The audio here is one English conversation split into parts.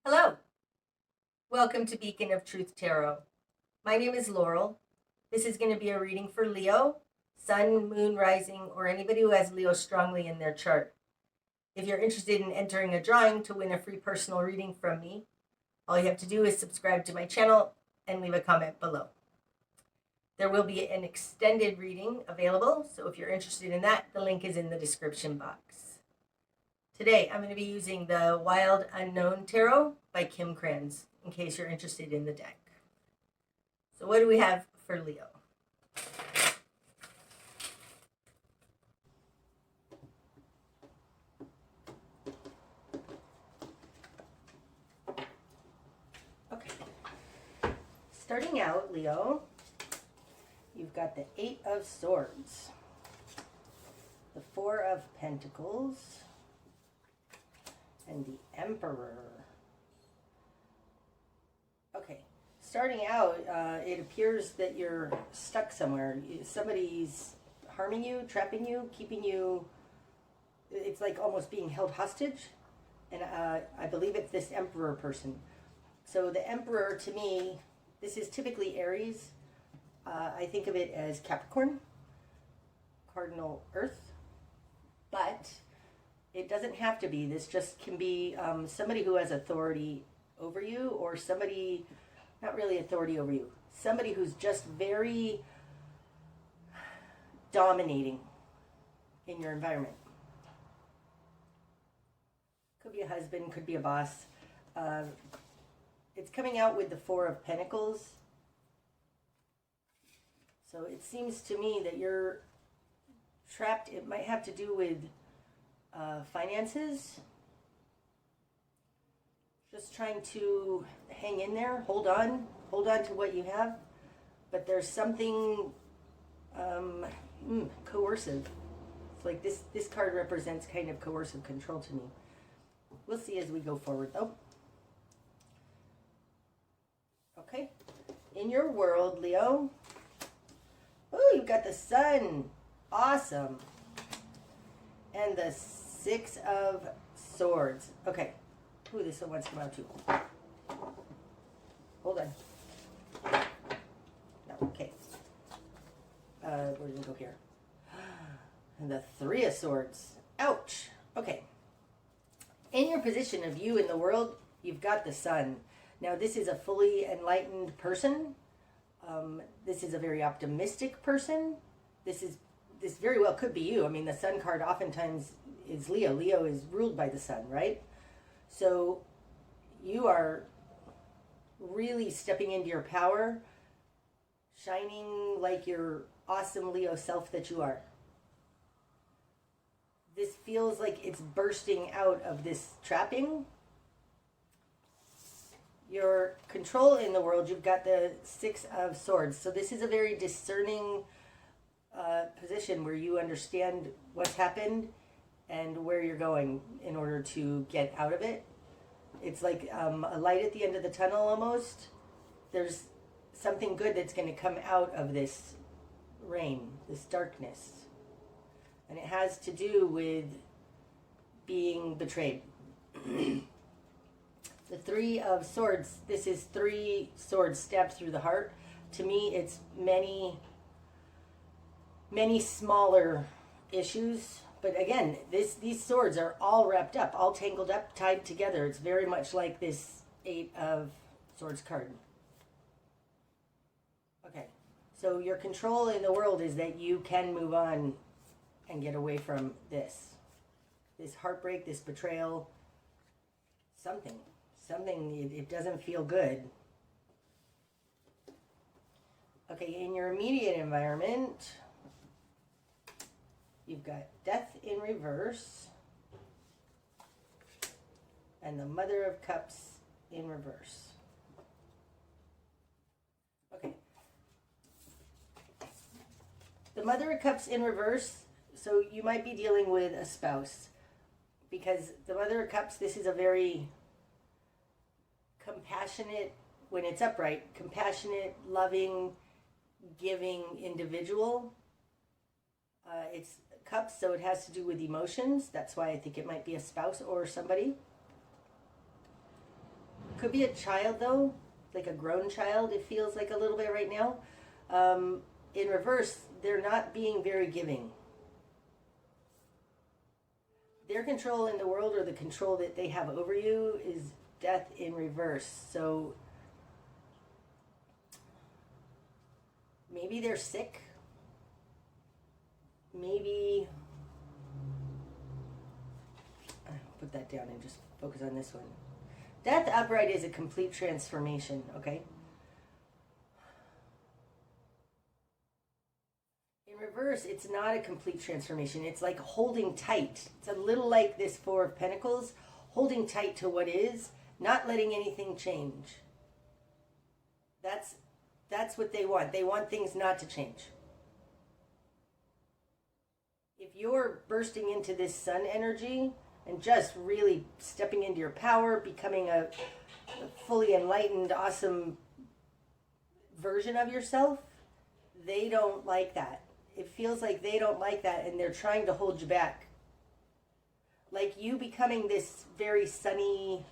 Hello, welcome to Beacon of Truth Tarot. My name is Laurel. This is going to be a reading for Leo, Sun, Moon, Rising, or anybody who has Leo strongly in their chart. If you're interested in entering a drawing to win a free personal reading from me, all you have to do is subscribe to my channel and leave a comment below. There will be an extended reading available, so if you're interested in that, the link is in the description box. Today, I'm going to be using the Wild Unknown Tarot by Kim Kranz, in case you're interested in the deck. So what do we have for Leo? Okay. Starting out, Leo, you've got the Eight of Swords, the Four of Pentacles, and the Emperor. Okay, starting out, it appears that you're stuck somewhere. Somebody's harming you, trapping you, keeping you. It's like almost being held hostage. And I believe it's this Emperor person. So the Emperor, to me, this is typically Aries. I think of it as Capricorn, cardinal Earth. But it doesn't have to be. This just can be somebody who has authority over you, or somebody, not really authority over you, somebody who's just very dominating in your environment. Could be a husband, could be a boss. It's coming out with the Four of Pentacles. So it seems to me that you're trapped. It might have to do with finances. Just trying to hang in there, hold on to what you have. But there's something coercive. It's like this card represents kind of coercive control to me. We'll see as we go forward, though. Okay, in your world, Leo. Oh, you've got the Sun. Awesome. And the Six of Swords. Okay. Ooh, this one wants to come out too. Hold on. No, okay. Where did it go here? And the Three of Swords. Ouch. Okay. In your position of you in the world, you've got the Sun. Now, this is a fully enlightened person. This is a very optimistic person. This very well could be you. I mean, the Sun card oftentimes is Leo. Leo is ruled by the Sun, right? So you are really stepping into your power, shining like your awesome Leo self that you are. This feels like it's bursting out of this trapping. Your control in the world, you've got the Six of Swords. So this is a very discerning position where you understand what's happened and where you're going in order to get out of it. It's like a light at the end of the tunnel almost. There's something good that's going to come out of this rain, this darkness. And it has to do with being betrayed. The Three of Swords, this is three swords stabbed through the heart. To me, it's many smaller issues. But again, these swords are all wrapped up, all tangled up, tied together. It's very much like this Eight of Swords card. Okay, so your control in the world is that you can move on and get away from this heartbreak, this betrayal, something, it doesn't feel good. Okay, in your immediate environment, you've got Death in reverse and the Mother of Cups in reverse. Okay. The Mother of Cups in reverse, so you might be dealing with a spouse, because the Mother of Cups, this is a very compassionate, when it's upright, compassionate, loving, giving individual. It's cups, so it has to do with emotions. That's why I think it might be a spouse or somebody. Could be a child though, like a grown child, it feels like a little bit right now. In reverse, they're not being very giving. Their control in the world, or the control that they have over you, is death in reverse. So maybe they're sick. Maybe I'll put that down and just focus on this one. Death upright is a complete transformation, okay? In reverse, it's not a complete transformation. It's like holding tight. It's a little like this Four of Pentacles, holding tight to what is, not letting anything change. That's what they want. They want things not to change. If you're bursting into this sun energy and just really stepping into your power, becoming a fully enlightened, awesome version of yourself, they don't like that. It feels like they don't like that, and they're trying to hold you back. Like you becoming this very sunny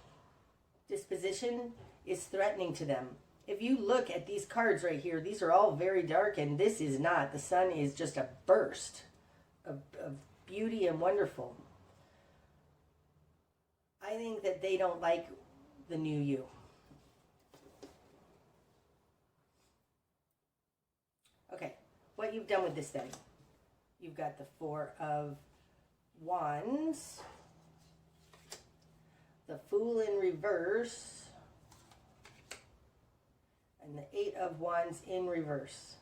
disposition is threatening to them. If you look at these cards right here, these are all very dark, and this is not. The sun is just a burst of beauty and wonderful. I think that they don't like the new you. Okay, what you've done with this then. You've got the Four of Wands, the Fool in reverse, and the Eight of Wands in reverse.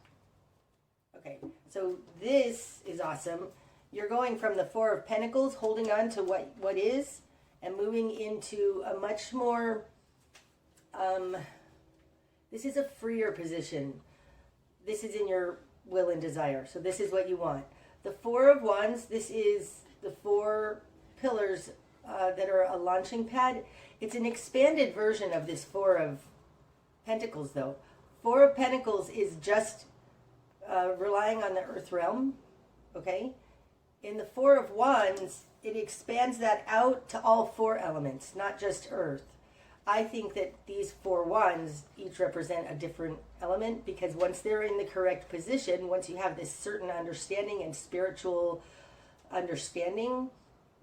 Okay, so this is awesome. You're going from the Four of Pentacles, holding on to what is, and moving into a much more, this is a freer position. This is in your will and desire. So this is what you want. The Four of Wands, this is the four pillars that are a launching pad. It's an expanded version of this Four of Pentacles though. Four of Pentacles is just relying on the earth realm, okay? In the Four of Wands, it expands that out to all four elements, not just earth. I think that these four wands each represent a different element, because once they're in the correct position, once you have this certain understanding and spiritual understanding,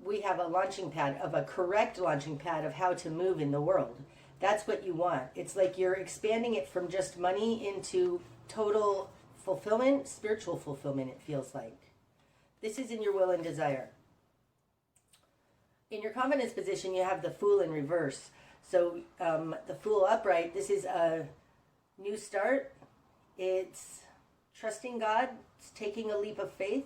we have a launching pad, of a correct launching pad of how to move in the world. That's what you want. It's like you're expanding it from just money into total fulfillment, spiritual fulfillment, it feels like. This is in your will and desire. In your confidence position, you have the Fool in reverse. So the Fool upright, this is a new start. It's trusting God. It's taking a leap of faith.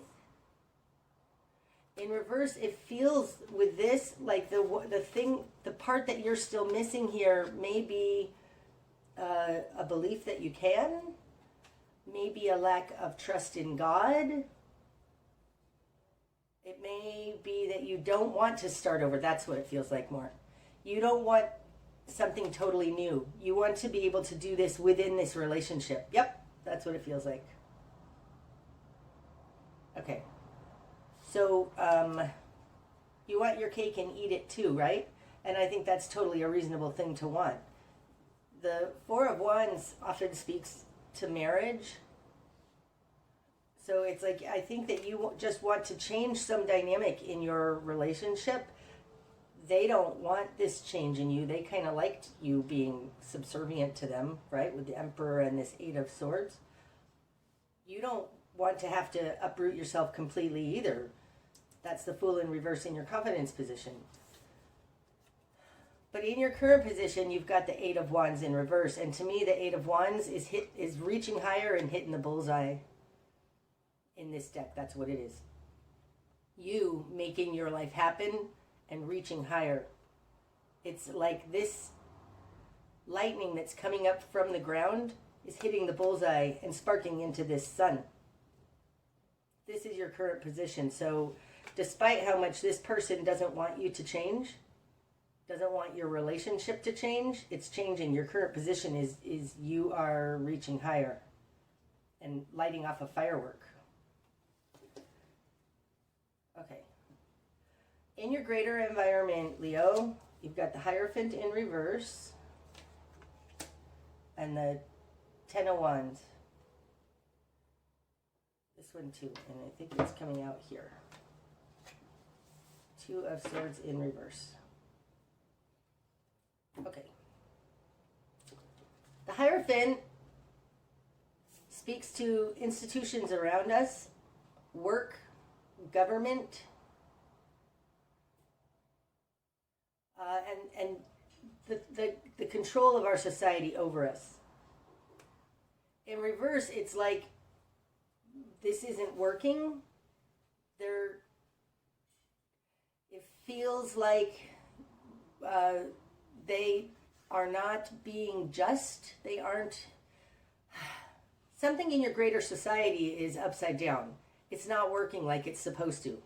In reverse, it feels with this like the part that you're still missing here may be a belief that you can, maybe a lack of trust in God. It may be that you don't want to start over. That's what it feels like more. You don't want something totally new. You want to be able to do this within this relationship. Yep, that's what it feels like. Okay. So, you want your cake and eat it too, right? And I think that's totally a reasonable thing to want. The Four of Wands often speaks to marriage. So it's like, I think that you just want to change some dynamic in your relationship. They don't want this change in you. They kind of liked you being subservient to them, right? With the Emperor and this Eight of Swords. You don't want to have to uproot yourself completely either. That's the Fool in reverse in your confidence position. But in your current position, you've got the Eight of Wands in reverse. And to me, the Eight of Wands is reaching higher and hitting the bullseye in this deck. That's what it is. You making your life happen and reaching higher. It's like this lightning that's coming up from the ground is hitting the bullseye and sparking into this sun. This is your current position. So despite how much this person doesn't want you to change, doesn't want your relationship to change, it's changing. Your current position is you are reaching higher and lighting off a firework. Okay. In your greater environment, Leo, you've got the Hierophant in reverse. and the Ten of Wands. This one too, and I think it's coming out here. Two of Swords in reverse. Okay. The Hierophant speaks to institutions around us, work, government, and the control of our society over us. In reverse, it's like this isn't working. It feels like they are not being just. They aren't. Something in your greater society is upside down. It's not working like it's supposed to.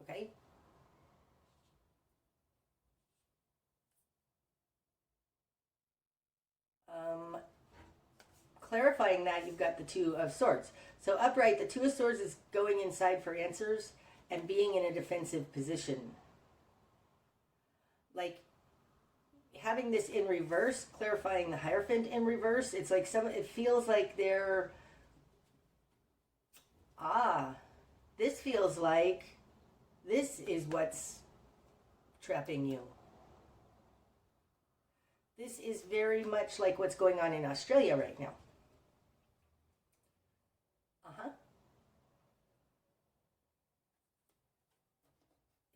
Okay? Clarifying that, you've got the Two of Swords. So upright, the Two of Swords is going inside for answers and being in a defensive position. Like having this in reverse, clarifying the Hierophant in reverse, it's like it feels like they're, this feels like this is what's trapping you. This is very much like what's going on in Australia right now.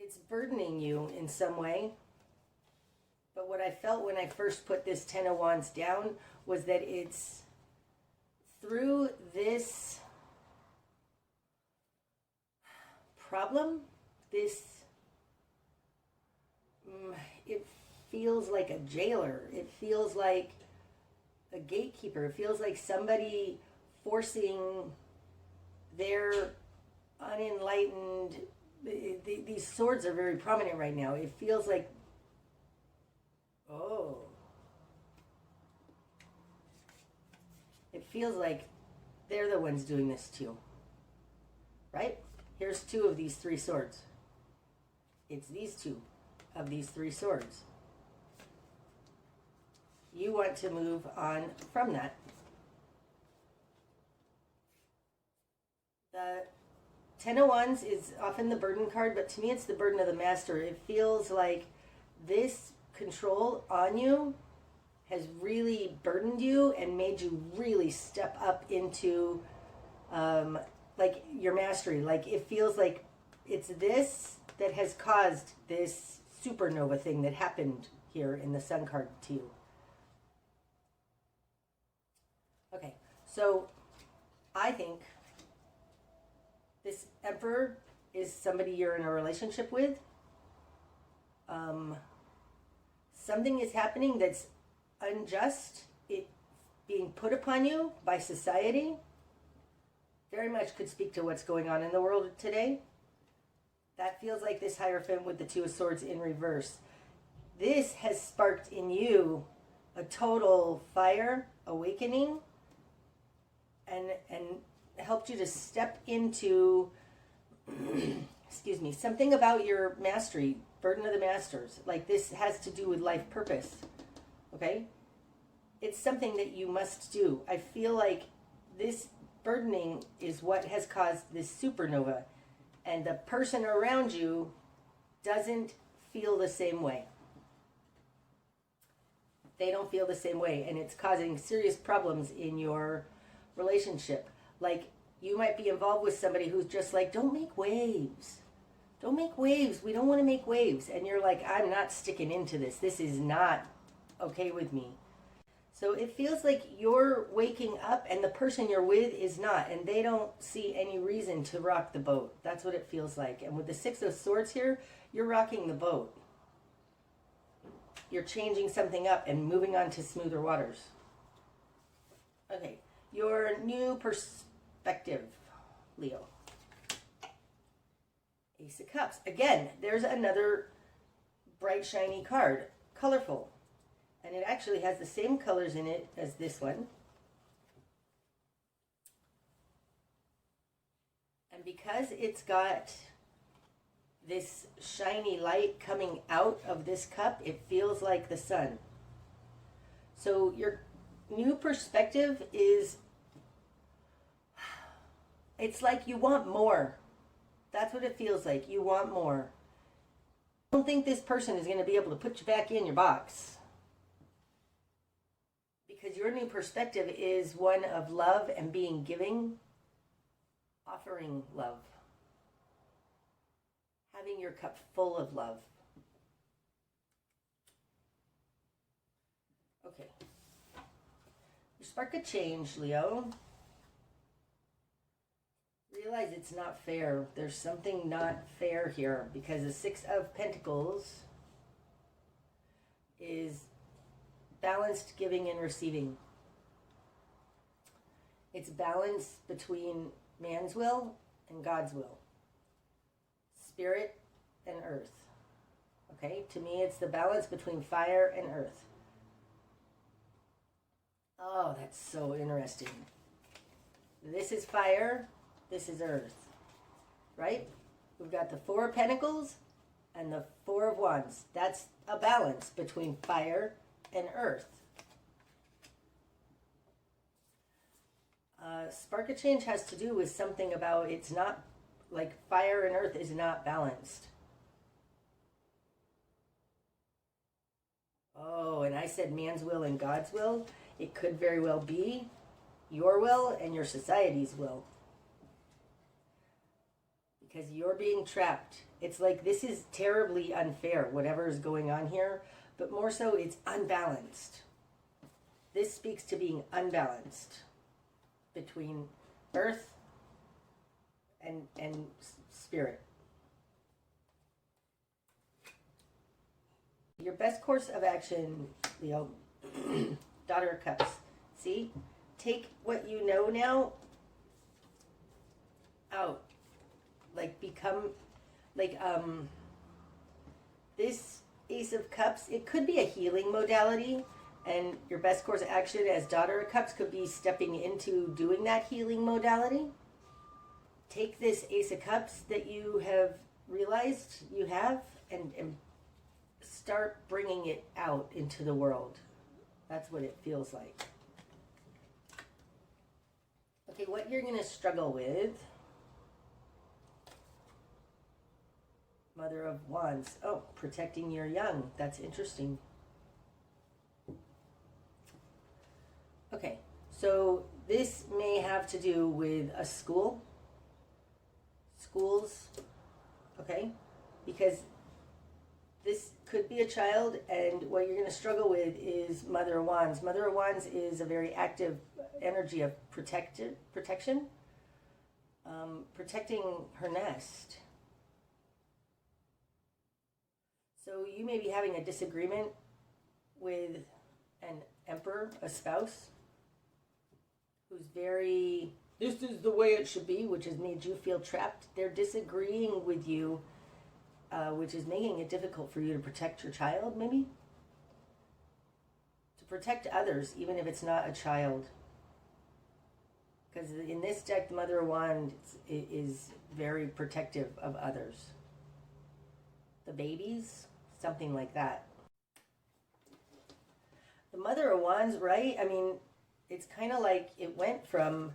It's burdening you in some way. But what I felt when I first put this Ten of Wands down was that it's through this problem, it feels like a jailer. It feels like a gatekeeper. It feels like somebody forcing their unenlightened. These swords are very prominent right now. It feels like, it feels like they're the ones doing this too. Right? Here's two of these three swords. It's these two of these three swords. You want to move on from that. The Ten of Wands is often the burden card, but to me it's the burden of the Master. It feels like this control on you has really burdened you and made you really step up into like your mastery. Like it feels like it's this that has caused this supernova thing that happened here in the Sun card to you. Okay, so I think this Emperor is somebody you're in a relationship with. Something is happening that's unjust. It being put upon you by society. Very much could speak to what's going on in the world today. That feels like this Hierophant with the Two of Swords in reverse. This has sparked in you a total fire awakening and helped you to step into excuse me, something about your mastery, burden of the Masters. Like this has to do with life purpose. Okay? It's something that you must do. I feel like this burdening is what has caused this supernova, and the person around you doesn't feel the same way. They don't feel the same way, and it's causing serious problems in your relationship. Like you might be involved with somebody who's just like, don't make waves. Don't make waves. We don't want to make waves. And you're like, I'm not sticking into this. This is not okay with me. So it feels like you're waking up and the person you're with is not. And they don't see any reason to rock the boat. That's what it feels like. And with the Six of Swords here, you're rocking the boat. You're changing something up and moving on to smoother waters. Okay. Your new perspective, Leo. Ace of Cups. Again, there's another bright, shiny card. Colorful. And it actually has the same colors in it as this one. And because it's got this shiny light coming out of this cup, it feels like the sun. So your new perspective is, it's like you want more. That's what it feels like. You want more. I don't think this person is going to be able to put you back in your box. Because your new perspective is one of love and being giving, offering love. Having your cup full of love. Okay. Your spark of change, Leo. Realize it's not fair. There's something not fair here because the Six of Pentacles is balanced giving and receiving. It's balance between man's will and God's will. Spirit and earth. Okay, to me it's the balance between fire and earth. Oh, that's so interesting. This is fire, this is earth. Right? We've got the Four of Pentacles and the Four of Wands. That's a balance between fire and earth. Spark of change has to do with something about it's not like fire and earth is not balanced. Oh, and I said man's will and God's will. It could very well be your will and your society's will. Because you're being trapped. It's like this is terribly unfair, whatever is going on here. But more so, it's unbalanced. This speaks to being unbalanced between earth and spirit. Your best course of action, Leo, Daughter of Cups. See? Take what you know now out. Like become, like, this Ace of Cups, it could be a healing modality, and your best course of action as Daughter of Cups could be stepping into doing that healing modality. Take this Ace of Cups that you have realized you have and start bringing it out into the world. That's what it feels like. Okay, what you're going to struggle with. Mother of Wands. Oh, protecting your young. That's interesting. Okay, so this may have to do with a school. Schools. Okay? Because this could be a child, and what you're going to struggle with is Mother of Wands. Mother of Wands is a very active energy of protection. Protecting her nest. So you may be having a disagreement with an emperor, a spouse, who's very, this is the way it should be, which has made you feel trapped. They're disagreeing with you, which is making it difficult for you to protect your child, maybe? To protect others, even if it's not a child. Because in this deck, the Mother of Wands is very protective of others. The babies, something like that. The Mother of Wands, right? I mean, it's kind of like it went from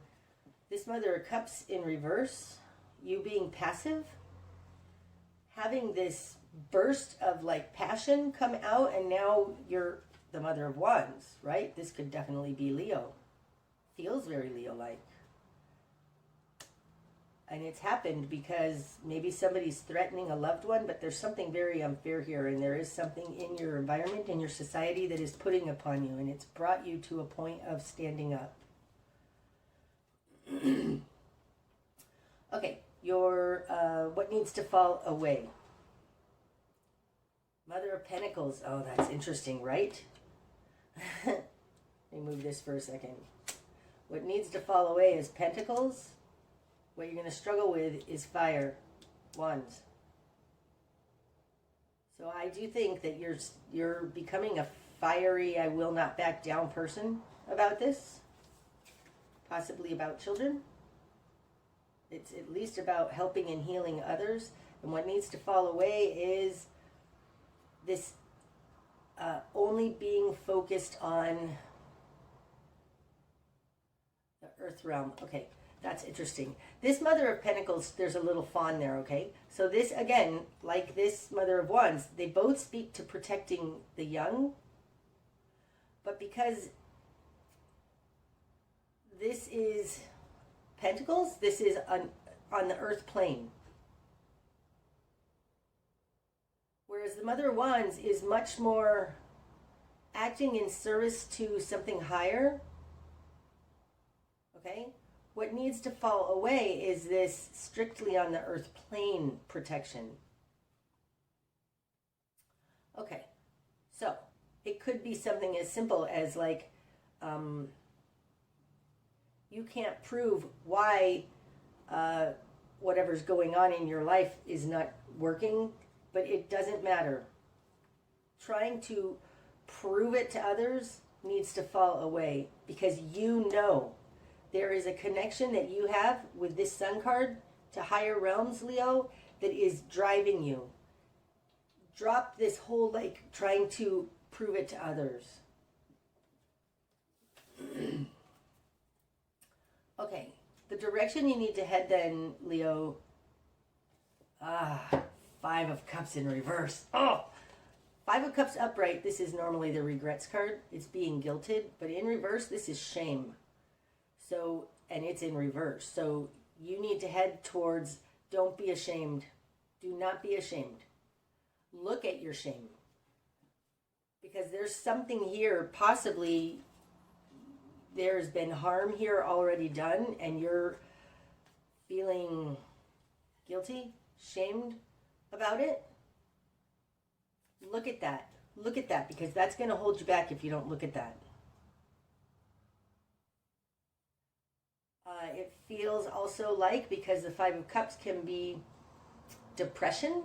this Mother of Cups in reverse, you being passive, having this burst of like passion come out, and now you're the Mother of Wands, right? This could definitely be Leo. Feels very Leo-like. And it's happened because maybe somebody's threatening a loved one, but there's something very unfair here, and there is something in your environment, in your society, that is putting upon you, and it's brought you to a point of standing up. Okay, your what needs to fall away? Mother of Pentacles. Oh, that's interesting, right? Let me move this for a second. What needs to fall away is Pentacles. What you're going to struggle with is fire, Wands. So I do think that you're becoming a fiery, I will not back down person about this. Possibly about children. It's at least about helping and healing others. And what needs to fall away is this only being focused on the earth realm. Okay, that's interesting. This Mother of Pentacles, there's a little fawn there, okay? So this, again, like this Mother of Wands, they both speak to protecting the young. But because this is Pentacles, this is on the earth plane. Whereas the Mother of Wands is much more acting in service to something higher. Okay? What needs to fall away is this strictly on the earth plane protection. Okay. So, it could be something as simple as like, you can't prove why whatever's going on in your life is not working, but it doesn't matter. Trying to prove it to others needs to fall away, because you know there is a connection that you have with this Sun card to higher realms, Leo, that is driving you. Drop this whole like trying to prove it to others. Okay, the direction you need to head then, Leo. Five of Cups in reverse. Oh! Five of Cups upright, this is normally the regrets card. It's being guilted, but in reverse, this is shame. So, and it's in reverse. So you need to head towards, don't be ashamed. Do not be ashamed. Look at your shame. Because there's something here, possibly there's been harm here already done, and you're feeling guilty, shamed about it. Look at that. Look at that, because that's going to hold you back if you don't look at that. It feels also like, because the Five of Cups can be depression.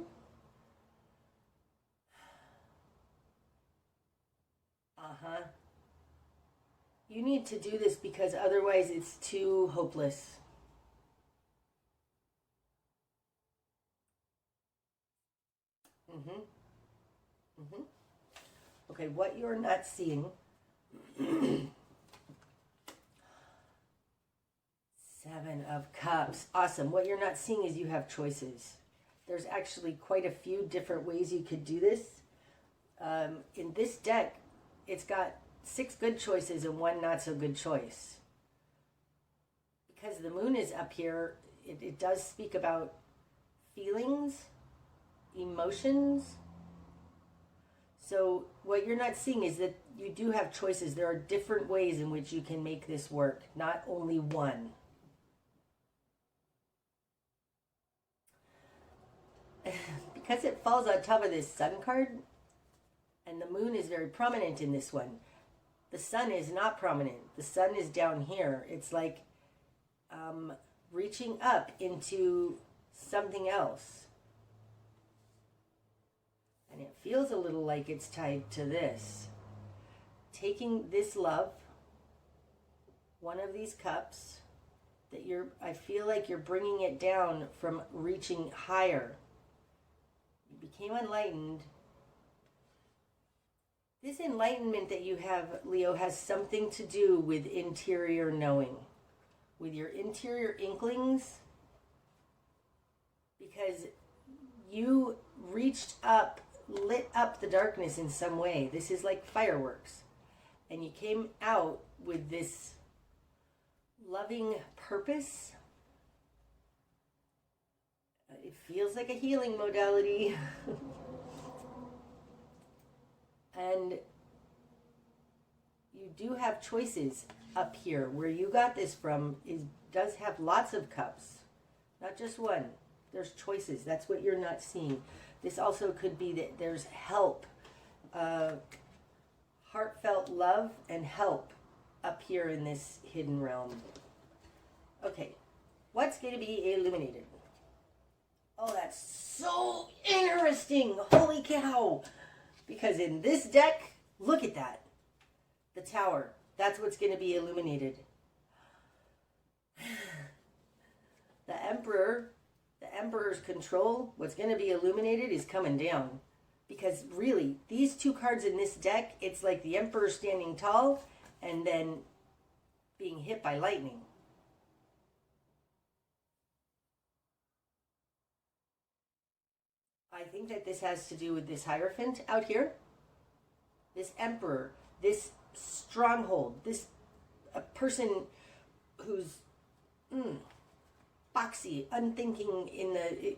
You need to do this because otherwise it's too hopeless. Okay, what you're not seeing. Seven of Cups. Awesome. What you're not seeing is you have choices. There's actually quite a few different ways you could do this. In this deck, it's got 6 good choices and 1 not so good choice. Because the moon is up here, it does speak about feelings, emotions. So what you're not seeing is that you do have choices. There are different ways in which you can make this work, not only one. Because it falls on top of this Sun card, and the moon is very prominent in this one. The sun is not prominent. The sun is down here. It's like reaching up into something else. And it feels a little like it's tied to this. Taking this love, one of these cups, that I feel like you're bringing it down from reaching higher. You became enlightened. This enlightenment that you have, Leo, has something to do with interior knowing, with your interior inklings, because you reached up, lit up the darkness in some way. This is like fireworks. And you came out with this loving purpose. It feels like a healing modality. And you do have choices up here. Where you got this from does have lots of cups, not just one. There's choices. That's what you're not seeing. This also could be that there's help, heartfelt love and help up here in this hidden realm. Okay, what's going to be illuminated? Oh, that's so interesting. Holy cow. Because in this deck, look at that. The Tower. That's what's going to be illuminated. The Emperor, the Emperor's control, what's going to be illuminated is coming down. Because really, these two cards in this deck, it's like the Emperor standing tall and then being hit by lightning. I think that this has to do with this Hierophant out here. This Emperor, this stronghold, this a person who's boxy, unthinking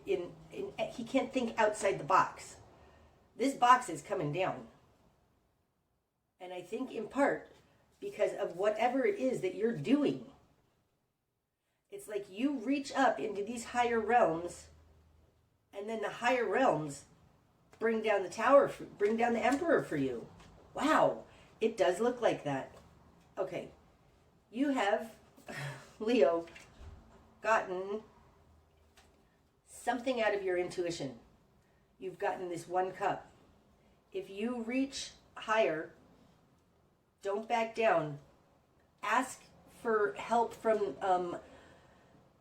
he can't think outside the box. This box is coming down. And I think in part because of whatever it is that you're doing. It's like you reach up into these higher realms, and then the higher realms bring down the tower, bring down the Emperor for you. Wow, it does look like that. Okay, you have, Leo, gotten something out of your intuition. You've gotten this one cup. If you reach higher, don't back down. Ask for help from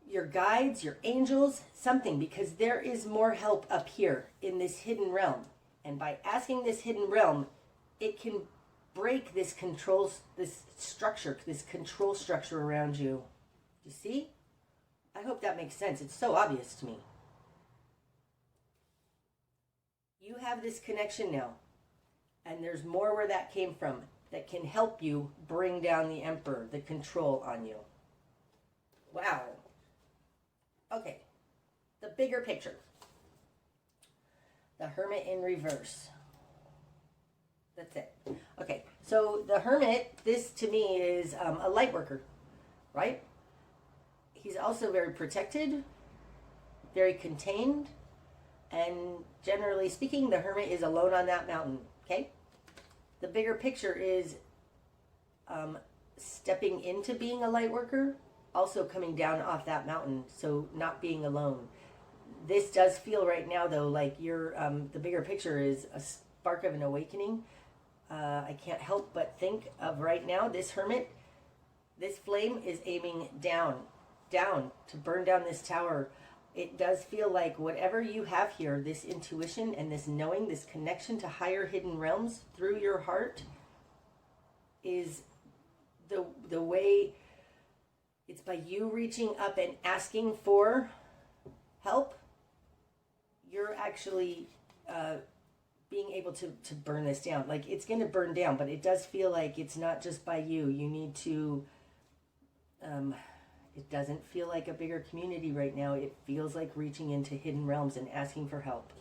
your guides, your angels, something, because there is more help up here in this hidden realm. And by asking this hidden realm, it can break this control structure around you. You see? I hope that makes sense. It's so obvious to me. You have this connection now, and there's more where that came from that can help you bring down the Emperor, the control on you. Wow. Okay, the bigger picture. The Hermit in reverse. That's it. Okay, so the Hermit, this to me is a light worker, right? He's also very protected, very contained, and generally speaking, the Hermit is alone on that mountain, okay? The bigger picture is stepping into being a light worker, also coming down off that mountain, so not being alone. This does feel right now, though, like you're, the bigger picture is a spark of an awakening. I can't help but think of right now, this Hermit, this flame is aiming down to burn down this tower. It does feel like whatever you have here, this intuition and this knowing, this connection to higher hidden realms through your heart, is the way. It's by you reaching up and asking for help, you're actually being able to burn this down. Like, it's going to burn down, but it does feel like it's not just by you. You need to, it doesn't feel like a bigger community right now. It feels like reaching into hidden realms and asking for help.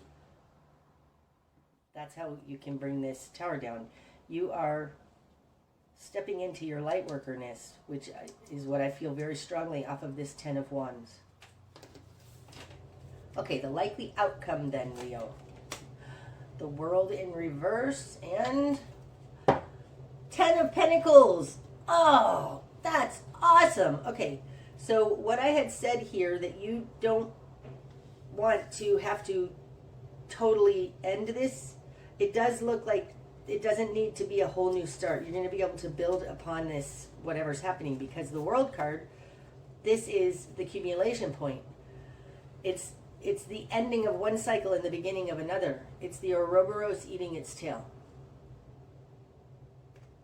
That's how you can bring this tower down. You are stepping into your light workerness, which is what I feel very strongly off of this 10 of Wands. Okay, the likely outcome then, Leo. The World in reverse and 10 of Pentacles. Oh, that's awesome. Okay, so what I had said here, that you don't want to have to totally end this, it does look like it doesn't need to be a whole new start. You're going to be able to build upon this, whatever's happening, because the World card, this is the accumulation point. It's the ending of one cycle and the beginning of another. It's the Ouroboros eating its tail.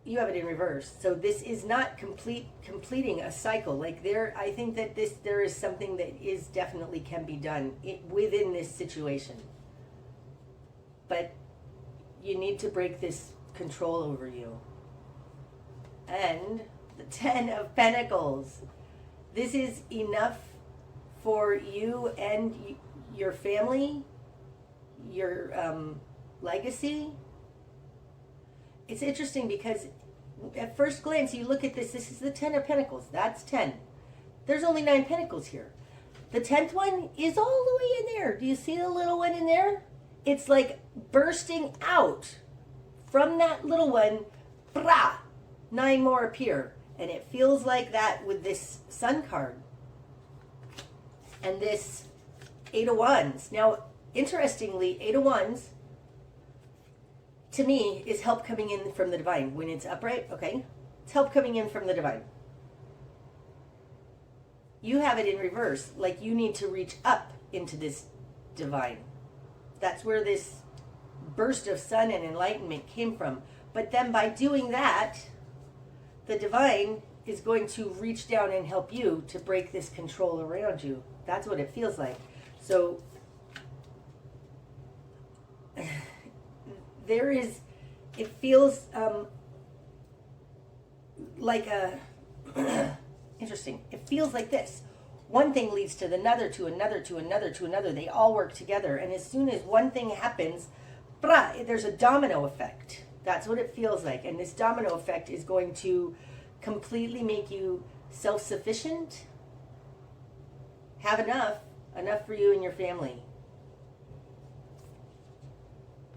You have it in reverse. So this is not completing a cycle. Like, I think that there is something that is definitely can be done within this situation. But you need to break this control over you. And the 10 of Pentacles. This is enough for you and your family, your legacy. It's interesting because at first glance you look at this is the 10 of Pentacles. That's 10. There's only 9 Pentacles here. The 10th one is all the way in there. Do you see the little one in there? It's like bursting out from that little one. Brah! 9 more appear. And it feels like that with this Sun card. And this 8 of Wands. Now, interestingly, 8 of Wands, to me, is help coming in from the divine. When it's upright, okay? It's help coming in from the divine. You have it in reverse. Like, you need to reach up into this divine. That's where this burst of sun and enlightenment came from. But then by doing that, the divine is going to reach down and help you to break this control around you. That's what it feels like. So there is, it feels like a, interesting. It feels like this. One thing leads to another, to another, to another, to another. They all work together. And as soon as one thing happens, there's a domino effect. That's what it feels like. And this domino effect is going to completely make you self-sufficient, have enough for you and your family.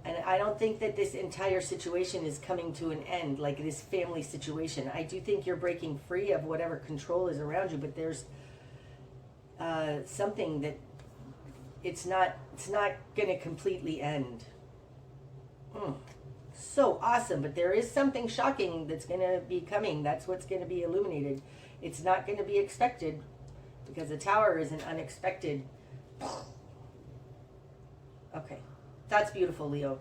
And I don't think that this entire situation is coming to an end, like this family situation. I do think you're breaking free of whatever control is around you, but there's something that it's not going to completely end. So awesome, but there is something shocking that's going to be coming. That's what's going to be illuminated. It's not going to be expected, because the Tower is an unexpected. Okay, that's beautiful, Leo.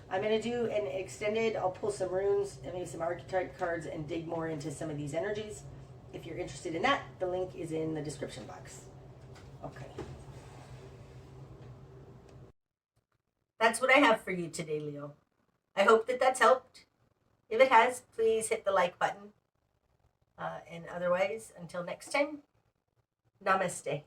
I'm going to do an extended, I'll pull some runes and maybe some archetype cards and dig more into some of these energies. If you're interested in that, the link is in the description box. Okay. That's what I have for you today, Leo. I hope that that's helped. If it has, please hit the like button. And otherwise, until next time, namaste.